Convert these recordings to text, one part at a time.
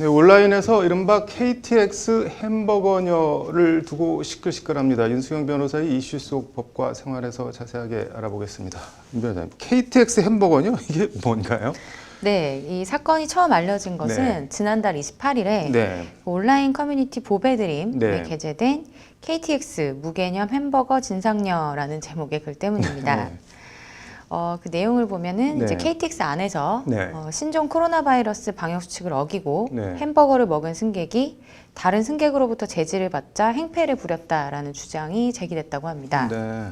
네, 온라인에서 이른바 KTX 햄버거녀를 두고 시끌시끌합니다. 윤수경 변호사의 이슈 속 법과 생활에서 자세하게 알아보겠습니다. 윤 변호사님, KTX 햄버거녀 이게 뭔가요? 네, 이 사건이 처음 알려진 것은 네. 지난달 28일에 네. 온라인 커뮤니티 보배드림에 네. 게재된 KTX 무개념 햄버거 진상녀라는 제목의 글 때문입니다. 네. 그 내용을 보면은 네. 이제 KTX 안에서 네. 신종 코로나 바이러스 방역 수칙을 어기고 네. 햄버거를 먹은 승객이 다른 승객으로부터 제지를 받자 행패를 부렸다라는 주장이 제기됐다고 합니다. 네.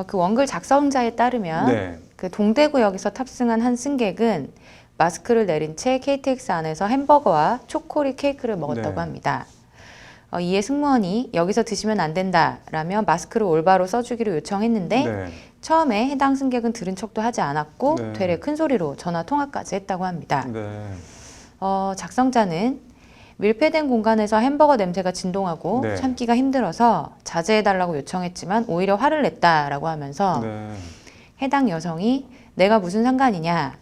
그 원글 작성자에 따르면 네. 그 동대구역에서 탑승한 한 승객은 마스크를 내린 채 KTX 안에서 햄버거와 초콜릿 케이크를 먹었다고 네. 합니다. 이에 승무원이 여기서 드시면 안 된다라며 마스크를 올바로 써주기로 요청했는데 네. 처음에 해당 승객은 들은 척도 하지 않았고 네. 되레 큰 소리로 전화 통화까지 했다고 합니다. 네. 작성자는 밀폐된 공간에서 햄버거 냄새가 진동하고 네. 참기가 힘들어서 자제해달라고 요청했지만 오히려 화를 냈다라고 하면서 네. 해당 여성이 내가 무슨 상관이냐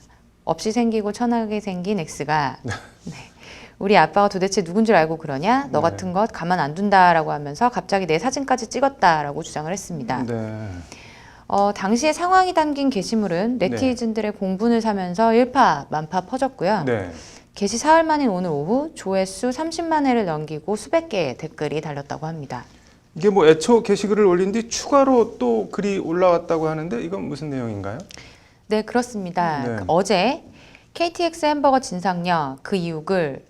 없이 생기고 천하게 생긴 X가 네. 우리 아빠가 도대체 누군 줄 알고 그러냐 너 네. 같은 것 가만 안 둔다라고 하면서 갑자기 내 사진까지 찍었다라고 주장을 했습니다. 네. 당시의 상황이 담긴 게시물은 네티즌들의 공분을 사면서 일파만파 퍼졌고요. 네. 게시 사흘 만인 오늘 오후 조회수 30만 회를 넘기고 수백 개의 댓글이 달렸다고 합니다. 이게 뭐 애초 게시글을 올린 뒤 추가로 또 글이 올라왔다고 하는데 이건 무슨 내용인가요? 네, 그렇습니다. 네. 어제 KTX 햄버거 진상녀 그 이유 글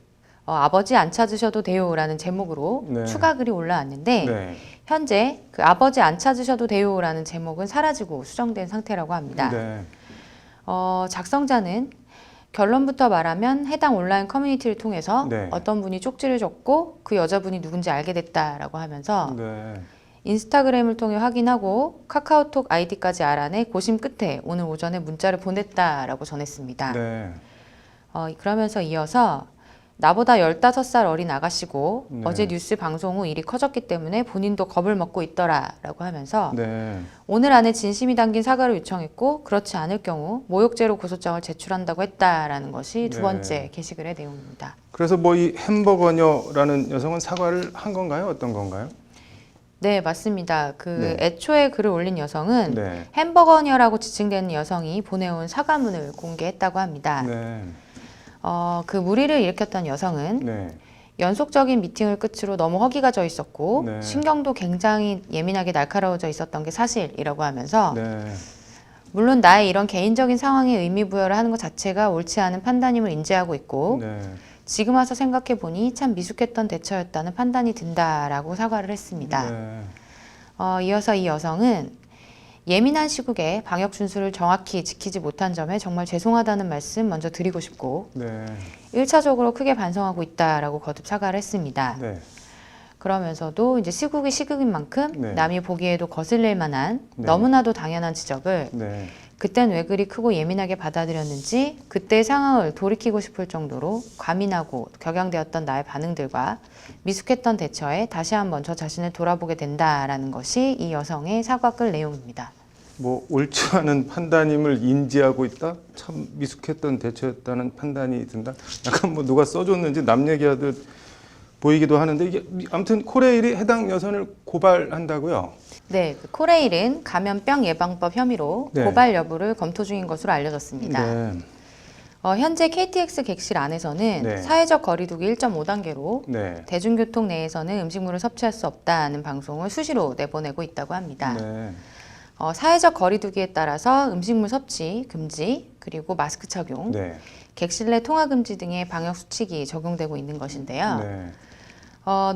아버지 안 찾으셔도 돼요라는 제목으로 네. 추가 글이 올라왔는데 네. 현재 그 아버지 안 찾으셔도 돼요라는 제목은 사라지고 수정된 상태라고 합니다. 네. 작성자는 결론부터 말하면 해당 온라인 커뮤니티를 통해서 네. 어떤 분이 쪽지를 줬고 그 여자분이 누군지 알게 됐다라고 하면서 네. 인스타그램을 통해 확인하고 카카오톡 아이디까지 알아내 고심 끝에 오늘 오전에 문자를 보냈다라고 전했습니다. 네. 그러면서 이어서 나보다 15살 어린 아가씨고 네. 어제 뉴스 방송 후 일이 커졌기 때문에 본인도 겁을 먹고 있더라라고 하면서 네. 오늘 안에 진심이 담긴 사과를 요청했고 그렇지 않을 경우 모욕죄로 고소장을 제출한다고 했다라는 것이 두 네. 번째 게시글의 내용입니다. 그래서 뭐 이 햄버거녀라는 여성은 사과를 한 건가요? 어떤 건가요? 네, 맞습니다. 네. 애초에 글을 올린 여성은 네. 햄버거녀라고 지칭되는 여성이 보내온 사과문을 공개했다고 합니다. 네. 그 무리를 일으켰던 여성은 네. 연속적인 미팅을 끝으로 너무 허기가 져 있었고 네. 신경도 굉장히 예민하게 날카로워져 있었던 게 사실이라고 하면서 네. 물론 나의 이런 개인적인 상황에 의미 부여를 하는 것 자체가 옳지 않은 판단임을 인지하고 있고 네. 지금 와서 생각해 보니 참 미숙했던 대처였다는 판단이 든다라고 사과를 했습니다. 네. 이어서 이 여성은 예민한 시국에 방역 준수를 정확히 지키지 못한 점에 정말 죄송하다는 말씀 먼저 드리고 싶고 네. 1차적으로 크게 반성하고 있다라고 거듭 사과를 했습니다. 네. 그러면서도 이제 시국이 시국인 만큼 네. 남이 보기에도 거슬릴 만한 네. 너무나도 당연한 지적을 네. 그땐 왜 그리 크고 예민하게 받아들였는지 그때의 상황을 돌이키고 싶을 정도로 과민하고 격양되었던 나의 반응들과 미숙했던 대처에 다시 한번 저 자신을 돌아보게 된다라는 것이 이 여성의 사과글 내용입니다. 뭐 옳지 않은 판단임을 인지하고 있다. 참 미숙했던 대처였다는 판단이 든다. 약간 뭐 누가 써줬는지 남 얘기하듯 보이기도 하는데 이게 아무튼 코레일이 해당 여성을 고발한다고요. 네, 그 코레일은 감염병 예방법 혐의로 네. 고발 여부를 검토 중인 것으로 알려졌습니다. 네. 현재 KTX 객실 안에서는 네. 사회적 거리두기 1.5단계로 네. 대중교통 내에서는 음식물을 섭취할 수 없다는 방송을 수시로 내보내고 있다고 합니다. 네. 사회적 거리두기에 따라서 음식물 섭취 금지, 그리고 마스크 착용, 네. 객실 내 통화 금지 등의 방역 수칙이 적용되고 있는 것인데요. 네.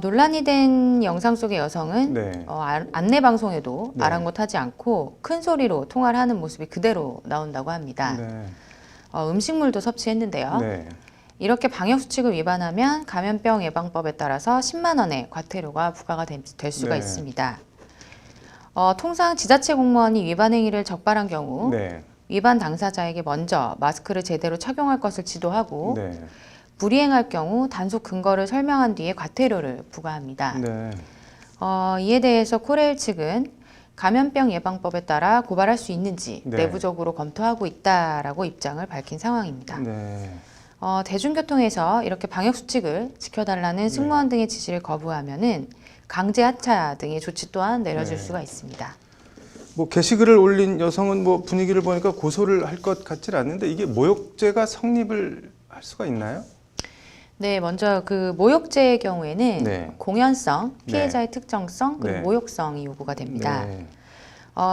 논란이 된 영상 속의 여성은 네. 안내 방송에도 네. 아랑곳하지 않고 큰 소리로 통화를 하는 모습이 그대로 나온다고 합니다. 네. 음식물도 섭취했는데요. 네. 이렇게 방역 수칙을 위반하면 감염병 예방법에 따라서 10만 원의 과태료가 부과가 될 수가 네. 있습니다. 통상 지자체 공무원이 위반 행위를 적발한 경우 네. 위반 당사자에게 먼저 마스크를 제대로 착용할 것을 지도하고 네. 불이행할 경우 단속 근거를 설명한 뒤에 과태료를 부과합니다. 네. 이에 대해서 코레일 측은 감염병 예방법에 따라 고발할 수 있는지 네. 내부적으로 검토하고 있다라고 입장을 밝힌 상황입니다. 네. 대중교통에서 이렇게 방역수칙을 지켜달라는 승무원 등의 지시를 거부하면은 강제 하차 등의 조치 또한 내려질 수가 있습니다. 뭐 게시글을 올린 여성은 뭐 분위기를 보니까 고소를 할 것 같질 않는데 이게 모욕죄가 성립을 할 수가 있나요? 네, 먼저 그 모욕죄의 경우에는 네. 공연성, 피해자의 특정성, 그리고 네. 모욕성이 요구가 됩니다. 네.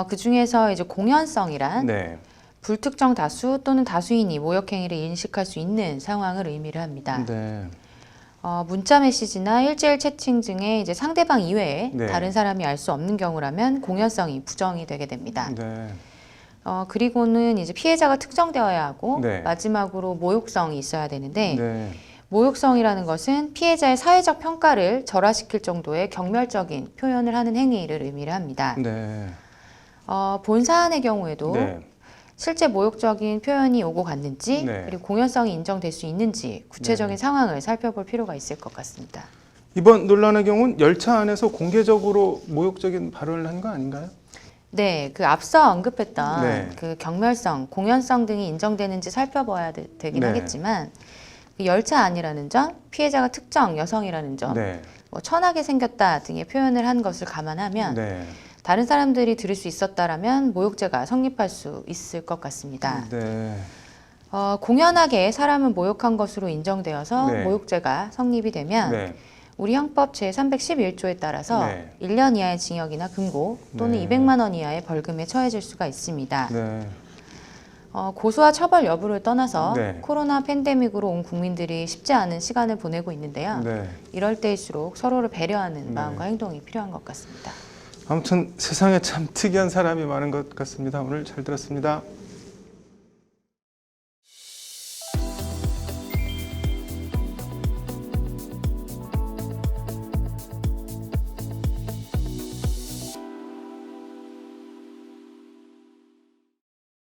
그 중에서 이제 공연성이란 네. 불특정 다수 또는 다수인이 모욕행위를 인식할 수 있는 상황을 의미를 합니다. 네. 문자 메시지나 일제일 채팅 등의 이제 상대방 이외에 네. 다른 사람이 알 수 없는 경우라면 공연성이 부정이 되게 됩니다. 네. 그리고는 이제 피해자가 특정되어야 하고 네. 마지막으로 모욕성이 있어야 되는데 네. 모욕성이라는 것은 피해자의 사회적 평가를 절하시킬 정도의 경멸적인 표현을 하는 행위를 의미를 합니다. 네. 본 사안의 경우에도 네. 실제 모욕적인 표현이 오고 갔는지 네. 그리고 공연성이 인정될 수 있는지 구체적인 상황을 살펴볼 필요가 있을 것 같습니다. 이번 논란의 경우는 열차 안에서 공개적으로 모욕적인 발언을 한 거 아닌가요? 네, 그 앞서 언급했던 네. 그 경멸성, 공연성 등이 인정되는지 살펴봐야 되긴 네. 하겠지만 그 열차 안이라는 점, 피해자가 특정 여성이라는 점, 네. 뭐 천하게 생겼다 등의 표현을 한 것을 감안하면 네. 다른 사람들이 들을 수 있었다라면 모욕죄가 성립할 수 있을 것 같습니다. 네. 공연하게 사람을 모욕한 것으로 인정되어서 네. 모욕죄가 성립이 되면 네. 우리 형법 제311조에 따라서 네. 1년 이하의 징역이나 금고 또는 네. 200만 원 이하의 벌금에 처해질 수가 있습니다. 네. 고소와 처벌 여부를 떠나서 네. 코로나 팬데믹으로 온 국민들이 쉽지 않은 시간을 보내고 있는데요. 네. 이럴 때일수록 서로를 배려하는 마음과 행동이 필요한 것 같습니다. 아무튼 세상에 참 특이한 사람이 많은 것 같습니다. 오늘 잘 들었습니다.